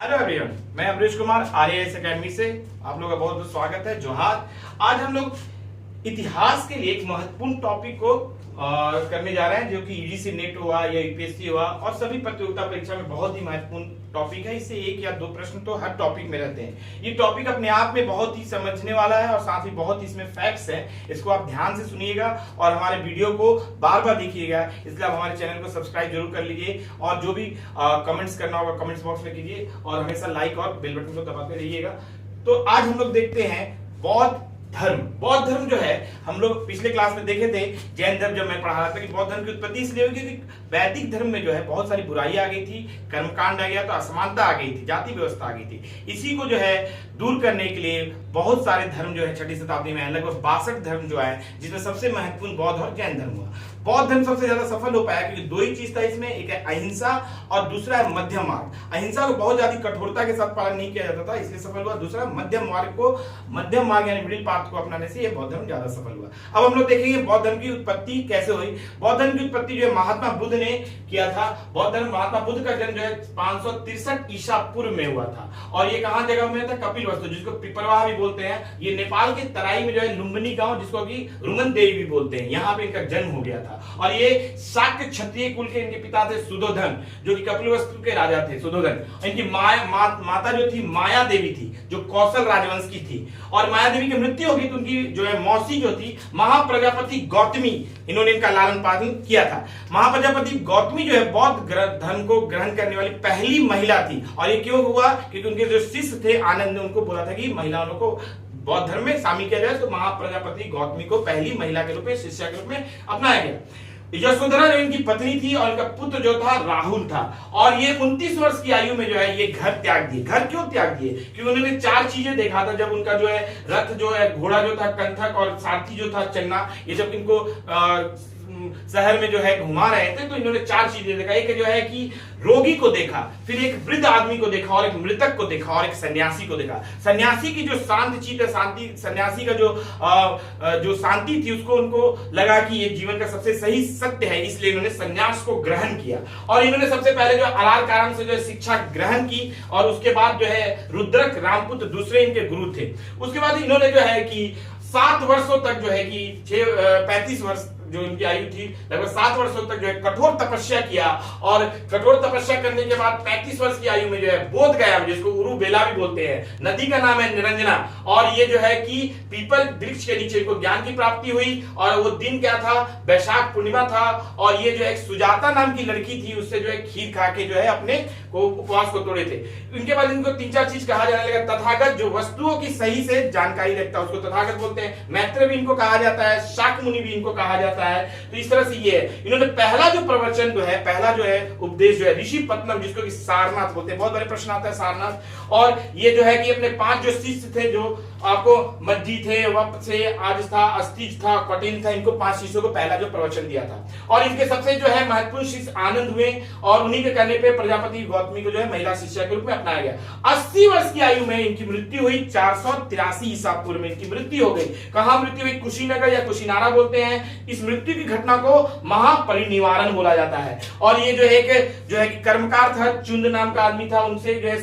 Hello everyone, मैं Amrish Kumar IAS academy से आप लोगों का बहुत बहुत स्वागत है। जोहार। आज हम लोग इतिहास के लिए एक महत्वपूर्ण टॉपिक को करने जा रहे हैं, जो कि यूजीसी नेट हुआ या यूपीएससी हुआ और सभी प्रतियोगिता परीक्षा में बहुत ही महत्वपूर्ण टॉपिक है। इससे एक या दो प्रश्न तो हर टॉपिक में रहते हैं। ये टॉपिक अपने आप में बहुत ही समझने वाला है और साथ ही बहुत ही इसमें फैक्ट्स हैं। इसको आप ध्यान से सुनिएगा और हमारे वीडियो को बार बार देखिएगा। इसलिए आप हमारे चैनल को सब्सक्राइब जरूर कर लीजिए और जो भी कमेंट्स करना होगा कमेंट्स बॉक्स में कीजिए और हमेशा लाइक और बेल बटन को दबाते रहिएगा। तो आज हम लोग देखते हैं बौद्ध धर्म। बौद्ध धर्म जो है, हम लोग पिछले क्लास में देखे थे जैन धर्म जब मैं पढ़ा रहा था कि बौद्ध धर्म की उत्पत्ति इसलिए हुई क्योंकि वैदिक धर्म में जो है बहुत सारी बुराई आ गई थी, कर्मकांड आ गया, तो असमानता आ गई थी, जाति व्यवस्था आ गई थी। इसी को जो है दूर करने के लिए बहुत सारे धर्म जो है 6वीं शताब्दी में लगभग 62 धर्म जो है, जिसमें सबसे महत्वपूर्ण बौद्ध और जैन धर्म हुआ। बौद्ध धर्म सबसे ज्यादा सफल हो पाया क्योंकि दो ही चीज था इसमें, एक है अहिंसा और दूसरा है मध्यम मार्ग। अहिंसा को बहुत ज्यादा कठोरता के साथ पालन नहीं किया जाता था, इसलिए सफल हुआ। दूसरा मध्यम मार्ग यानी मिडिल पाथ को अपनाने से यह बौद्ध धर्म ज्यादा सफल हुआ। अब हम लोग देखेंगे बौद्ध धर्म की उत्पत्ति कैसे हुई। बौद्ध धर्म की उत्पत्ति जो है महात्मा बुद्ध ने किया था। बौद्ध धर्म महात्मा बुद्ध का जन्म जो है 563 ईसा पूर्व में हुआ था और ये कहां जगह में था? कपिलवस्तु, जिसको पिपरवाह भी बोलते हैं। ये नेपाल के तराई में जो है लुम्बिनी गांव, जिसको कि रुमन देवी भी बोलते हैं, यहाँ पे इनका जन्म हो गया था। और ये शाक्य क्षत्रिय कुल के इनके पिता थे सुधोधन, जो कि कपिलवस्तु के राजा थे सुधोधन। इनकी माता जो थी माया देवी थी, जो कौशल राजवंश की थी। और माया देवी की मृत्यु हो गई तो उनकी जो है मौसी जो थी महाप्रजापति गौतमी, इन्होंने इनका लालन पालन किया था। महाप्रजापति गौतमी जो है बौद्ध धर्म को ग्रहण करने वाली पहली महिला थी। और ये क्यों हुआ? क्योंकि उनके जो शिष्य थे आनंद ने उनको बोला था कि महिलाओं को बौद्ध धर्म में शामिल किया जाए, तो महाप्रजापति गौतमी को पहली महिला के रूप में, शिष्या के रूप में अपनाया गया। यशोधरा जो इनकी पत्नी थी और इनका पुत्र जो था राहुल था। और ये 29 वर्ष की आयु में जो है ये घर त्याग दिए। घर क्यों त्याग दिए? क्योंकि उन्होंने 4 चीजें देखा था। जब उनका जो है रथ जो है, घोड़ा जो था कंथक और सारथी जो था चन्ना, ये जब इनको शहर में जो है घुमा रहे थे तो इन्होंने 4 चीजें देखा। एक जो है कि रोगी को देखा, फिर एक वृद्ध आदमी को देखा और एक मृतक को देखा और एक सन्यासी को देखा। सन्यासी की जो शांत चित्त है, सन्यासी का जो शांति थी, उसको उनको लगा कि ये जीवन का सबसे सही सत्य है, इसलिए इन्होंने सन्यास को ग्रहण किया। और इन्होंने सबसे पहले जो अलार कारम से जो है शिक्षा ग्रहण की और उसके बाद जो है रुद्रक रामपुत्र दूसरे इनके गुरु थे। उसके बाद इन्होंने जो है कि 7 वर्षों तक जो है कि 35 वर्ष जो इनकी आयु थी, लगभग 7 वर्षों तक जो है कठोर तपस्या किया। और कठोर तपस्या करने के बाद 35 वर्ष की आयु में जो है बोध गया, जिसको उरु बेला भी बोलते हैं, नदी का नाम है निरंजना। और ये जो है कि पीपल वृक्ष के नीचे इनको ज्ञान की प्राप्ति हुई। और वो दिन क्या था? वैशाख पूर्णिमा था। और ये जो एक सुजाता नाम की लड़की थी, उससे जो है खीर खा के जो है अपने को उपवास को तोड़े थे। इनके बाद इनको 3-4 चीज कहा जाने लगा। तथागत, जो वस्तुओं की सही से जानकारी रखता है उसको तथागत बोलते हैं। मैत्र भी इनको कहा जाता है, शाक्य मुनि भी इनको कहा जाता है। तो इस तरह से ये है। इन्होंने पहला जो प्रवचन जो है, पहला जो है उपदेश जो है ऋषि पत्तनम, जिसको कि सारनाथ बोलते हैं, बहुत बड़े प्रश्न आता है सारनाथ। और ये जो है कि अपने 5 जो शिष्य थे, जो आपको मज्जी थे, वप से, आज था, अस्तिज था, कटिन था, इनको 5 शिष्यों को पहला जो प्रवचन दिया था। और इनके सबसे जो है महत्वपूर्ण शिष्य आनंद हुए और उन्हीं के कहने पे प्रजापति गौतमी को जो है महिला शिष्या के रूप में अपनाया गया। 80 वर्ष की आयु में इनकी मृत्यु हुई। 483 ईसा पूर्व में इनकी मृत्यु हो गई। कहां मृत्यु हुई? कुशीनगर या कुशीनारा बोलते हैं। इस मृत्यु की घटना को महापरिनिवारण बोला जाता है। और ये जो है कि कर्मकार था, चुंद नाम का आदमी था, उनसे जो है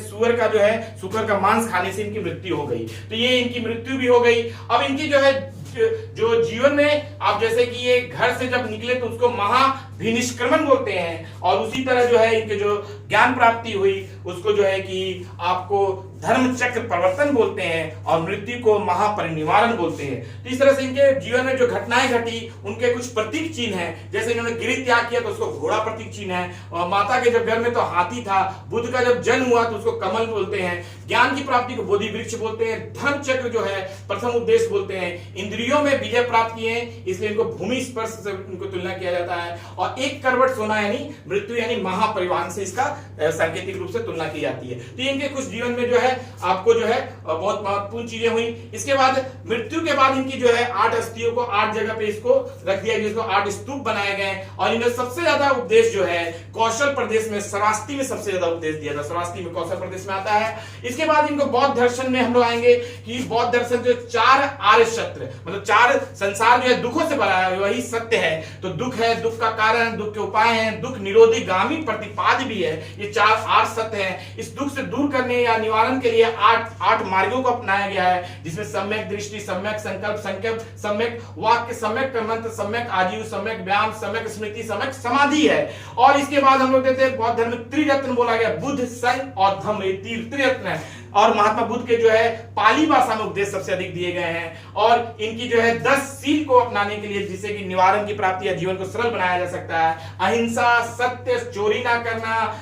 सुअर का मांस खाने से इनकी मृत्यु हो गई। तो ये इनकी मृत्यु भी हो गई। अब इनकी जो है जो जीवन में आप जैसे कि ये घर से जब निकले तो उसको महाभिनिष्क्रमण बोलते हैं। और उसी तरह जो है इनके जो ज्ञान प्राप्ति हुई उसको जो है कि आपको धर्म चक्र प्रवर्तन बोलते हैं और मृत्यु को महापरिनिवारण बोलते हैं। तो इस तरह से इनके जीवन में जो घटनाएं घटी उनके कुछ प्रतीक चिन्ह हैं। जैसे इन्होंने गिरि त्याग किया तो उसको घोड़ा प्रतीक चिन्ह है। और माता के जब गर्भ में तो हाथी था। बुद्ध का जब जन्म हुआ तो उसको कमल बोलते हैं। ज्ञान की प्राप्ति को बोधि वृक्ष बोलते हैं। धर्म चक्र जो है प्रथम उपदेश बोलते हैं। इंद्रियों में विजय प्राप्त किए इसलिए इनको भूमि स्पर्श से इनको तुलना किया जाता है। और एक करवट सोना यानी मृत्यु यानी महापरिवाहन से इसका सांकेतिक रूप से तुलना की जाती है। तो इनके कुछ जीवन में जो है आपको जो है बहुत महत्वपूर्ण चीजें हुई। इसके बाद मृत्यु के बाद इनकी जो है 8 अस्थियों को 8 जगह पे इसको रख दिया गया, जिसको 8 स्तूप बनाए गए। और इन्हें सबसे ज्यादा उपदेश जो है कौशल प्रदेश में, श्रावस्ती में सबसे ज्यादा उपदेश दिया था। श्रावस्ती में कौशल प्रदेश में आता है। इसके बाद इनको बौद्ध दर्शन में हम लोग आएंगे कि बौद्ध दर्शन जो 4 आर्य सत्य, मतलब 4 संसार जो है दुखों से भरा है, वही सत्य है। तो दुख है, दुख का कारण कारण, दुख के उपाय हैं, दुख निरोधी गामी प्रतिपाद भी है। ये 8 सत्य हैं। इस दुख से दूर करने या निवारण के लिए 8 मार्गों को अपनाया गया है, जिसमें सम्यक दृष्टि, सम्यक संकल्प, सम्यक वाक्य, सम्यक मंत्र, सम्यक आजीव, सम्यक व्यायाम, सम्यक स्मृति, सम्यक समाधि है। और इसके बाद हम लोग देखते हैं बौद्ध धर्म में त्रिरत्न बोला गया, बुद्ध, संघ और धम्म, ये त्रिरत्न है। और महात्मा बुद्ध के जो है पाली भाषा में उपदेश सबसे अधिक दिए गए हैं, और इनकी जो है 10 सील को अपनाने के लिए, जिससे कि निवारण की प्राप्ति या जीवन को सरल बनाया जा सकता है। अहिंसा, सत्य, चोरी ना करना,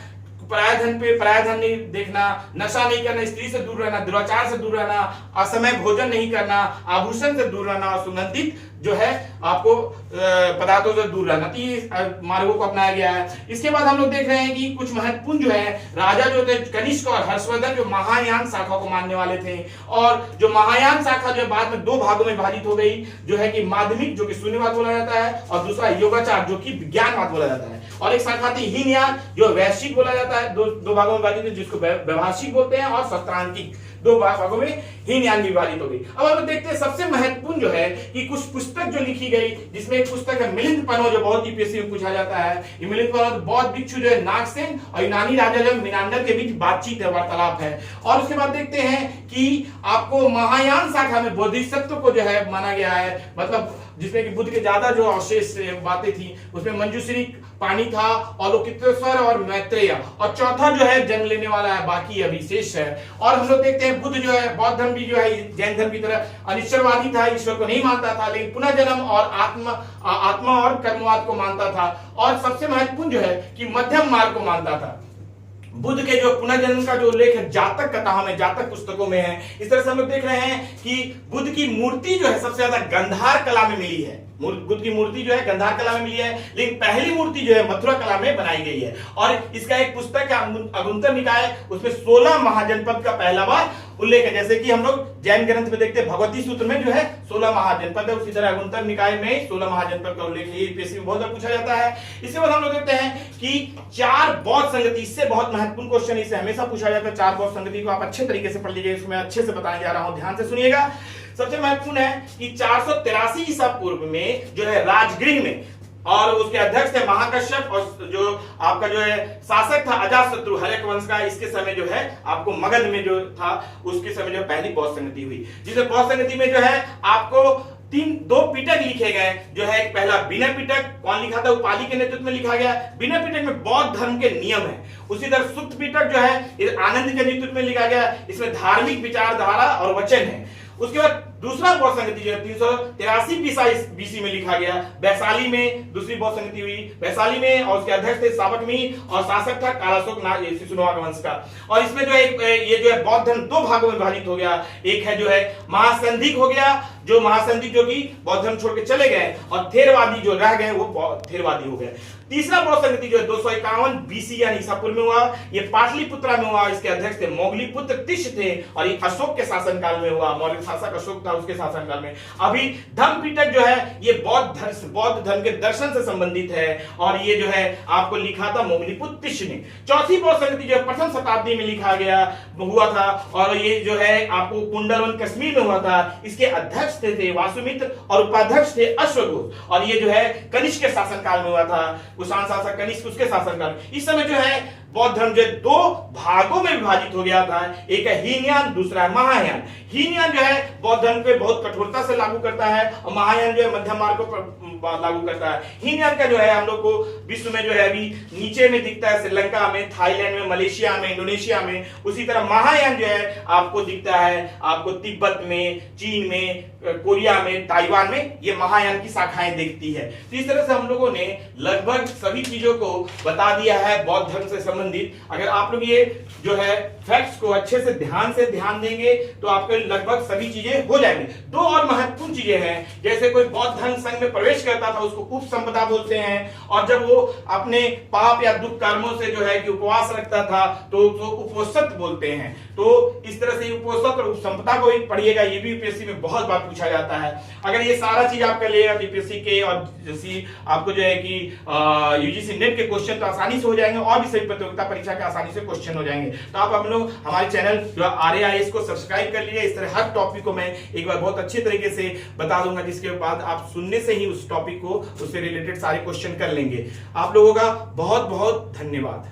पराया धन नहीं देखना, नशा नहीं करना, स्त्री से दूर रहना, दुराचार से दूर रहना, असमय भोजन नहीं करना, आभूषण से दूर रहना और सुगंधित जो है आपको पदार्थों से दूर रहना, तो मार्गों को अपनाया गया है। इसके बाद हम लोग देख रहे हैं कि कुछ महत्वपूर्ण जो है राजा जो थे कनिष्क और हर्षवर्धन, जो महायान शाखा को मानने वाले थे, और जो महायान शाखा जो बाद में 2 भागों में विभाजित हो गई, जो है कि माध्यमिक जो कि शून्यवाद बोला जाता है, और दूसरा योगाचार जो कि विज्ञानवाद बोला जाता है, और एक शाखा थी हीनयान जो वैश्विक बोला जाता है, दो भागों में विभाजित है, जिसको व्यवहारिक बोलते हैं, और शस्त्रांतिक, 2 भागों में हीनयान विभाजित हो गई। अब हम देखते हैं सबसे महत्वपूर्ण जो है कि कुछ पुस्तक जो लिखी गई, जिसमें एक पुस्तक है मिलिंद पन्नो, जो बहुत यूपीएससी में पूछा जाता है। ये मिलिंद पन्नो बौद्ध भिक्षु जो है नागसेन और यूनानी राजा जो मिनांडर के बीच बातचीत है, वार्तालाप है। और उसके बाद देखते हैं कि आपको महायान शाखा में बोधिसत्व को जो है माना गया है, मतलब जिसमें कि बुद्ध के ज्यादा जो अवशेष बातें थी, उसमें मंजूश्री, पानी था, औलोकितेश्वर और मैत्रेय, और चौथा जो है जन्म लेने वाला है, बाकी अभी शेष है। और हम लोग देखते हैं बुद्ध जो है, बौद्ध धर्म भी जो है जैन धर्म की तरह अनिश्चरवादी था, ईश्वर को नहीं मानता था, लेकिन पुनर्जन्म और आत्मा और कर्मवाद को मानता था। और सबसे महत्वपूर्ण जो है कि मध्यम मार्ग को मानता था। बुद्ध के जो पुनर्जन्म का जो उल्लेख है जातक कथाओं में, जातक पुस्तकों में है। इस तरह से हम लोग देख रहे हैं कि बुद्ध की मूर्ति जो है सबसे ज्यादा गंधार कला में मिली है। बुद्ध की मूर्ति जो है गंधार कला में मिली है, लेकिन पहली मूर्ति जो है मथुरा कला में बनाई गई है। और इसका एक पुस्तक है अगुंतर निकाय, उसमें 16 महाजनपद का पहला बार उल्लेख है। जैसे कि हम लोग जैन ग्रंथ में देखते हैं भगवती सूत्र में जो है 16 महाजनपद है, उसी तरह अगुंतर निकाय में 16 महाजनपद का उल्लेख है। यूपीएससी में बहुत बार पूछा जाता है। इसके बाद हम लोग देखते हैं कि 4 बौद्ध संगति, इससे बहुत महत्वपूर्ण क्वेश्चन इसे हमेशा पूछा जाता है। 4 बौद्ध संगति को आप अच्छे तरीके से पढ़ लीजिए, इसमें अच्छे से बताने जा रहा हूं, ध्यान से सुनिएगा। सबसे महत्वपूर्ण है कि 483 ईसा पूर्व में जो है राजगृह में, और उसके अध्यक्ष थे महाकश्यप, और जो आपका जो है शासक था अजातशत्रु हर्यक वंश का, इसके समय जो है आपको मगध में जो था उसके समय जो पहली बौद्ध संगति हुई, जिसमें बौद्ध संगति में जो है आपको 2 पिटक लिखे गए, जो है एक पहला विनय पिटक, कौन लिखा था, उपाली के नेतृत्व में लिखा गया। विनय पिटक में बौद्ध धर्म के नियम है। उसी तरह सुत्त पिटक जो है आनंद के नेतृत्व में लिखा गया, इसमें धार्मिक विचारधारा और वचन है। उसके बाद दूसरा बौद्ध संगति जो है 383 बीसी में लिखा गया, वैशाली में दूसरी बौद्ध संगति हुई, वैशाली में, और उसके अध्यक्ष थे सावकमी, और शासक था कालाशोक शिशुनाग वंश का। और इसमें जो है ये जो है बौद्ध धर्म 2 भागों में विभाजित हो गया। एक है जो है महासंधिक हो गया, जो महासंधिक जो कि बौद्ध धर्म छोड़ के चले गए, और थेरवादी जो रह गए वो थेरवादी हो गए। तीसरा बौद्ध संगति जो है 251 बीसी यानी ईसा पूर्व में हुआ, ये पाटलिपुत्रा में हुआ। इसके अध्यक्ष थे मोगलीपुत्र तिष्ठ थे, और ये अशोक के शासनकाल में हुआ। मौर्य शासक अशोक था, उसके शासनकाल में। अभी धम्म पिटक जो है ये बौद्ध धर्म के दर्शन से संबंधित है, और ये जो है आपको लिखा था मोगलीपुत्र तिष्ठ ने। चौथी बौद्ध संगति जो है 1वीं शताब्दी में लिखा गया हुआ था, और ये जो है आपको कुंडलवन कश्मीर में हुआ था। इसके अध्यक्ष थे वासुमित्र, और उपाध्यक्ष थे अश्वघोष, और ये जो है कनिष्क के शासनकाल में हुआ था। कुषाण शासक कनिष्क, उसके शासनकाल। इस समय जो है बौद्ध धर्म जो 2 भागों में विभाजित हो गया था, एक है हीनयान, दूसरा है महायान। हीनयान जो है बौद्ध धर्म पे बहुत कठोरता से लागू करता है, और महायान जो है मध्यम मार्ग को लागू करता है। हीनयान का जो है हम लोग को विश्व में जो है अभी नीचे में दिखता है, श्रीलंका में, थाईलैंड में, मलेशिया में, इंडोनेशिया में। उसी तरह महायान जो है आपको दिखता है आपको तिब्बत में, चीन में, कोरिया में, ताइवान में, ये महायान की शाखाएं दिखती है। तो इस तरह से हम लोगों ने लगभग सभी चीजों को बता दिया है बौद्ध धर्म से संबंधित। अगर आप लोग ये जो है फैक्ट्स को अच्छे से ध्यान देंगे तो आपके लगभग सभी चीजें हो जाएंगी। 2 और महत्वपूर्ण चीजें हैं, जैसे कोई बौद्ध धर्म संघ में प्रवेश करता था उसको उपसंपदा बोलते हैं, और जब वो अपने पाप या दुख कर्मों से जो है कि उपवास रखता था तो उसको उपोषित बोलते हैं। तो इस तरह से उपोषित और उपसंपदा को ही पढ़िएगा, ये भी यूपीएससी में बहुत बार पूछा जाता है। अगर ये सारा चीज आप कर लेगा यूपीएससी के, और जैसी आपको जो है कि यूजीसी नेट के क्वेश्चन तो आसानी से हो जाएंगे, और भी सभी प्रतियोगिता परीक्षा के आसानी से क्वेश्चन हो जाएंगे। तो आप हम लोग हमारे चैनल जो RAIS को सब्सक्राइब कर लीजिए। इस तरह हर टॉपिक को मैं एक बार बहुत अच्छे तरीके से बता दूंगा, जिसके बाद आप सुनने से ही उस टॉपिक को, उससे रिलेटेड सारे क्वेश्चन कर लेंगे। आप लोगों का बहुत बहुत धन्यवाद।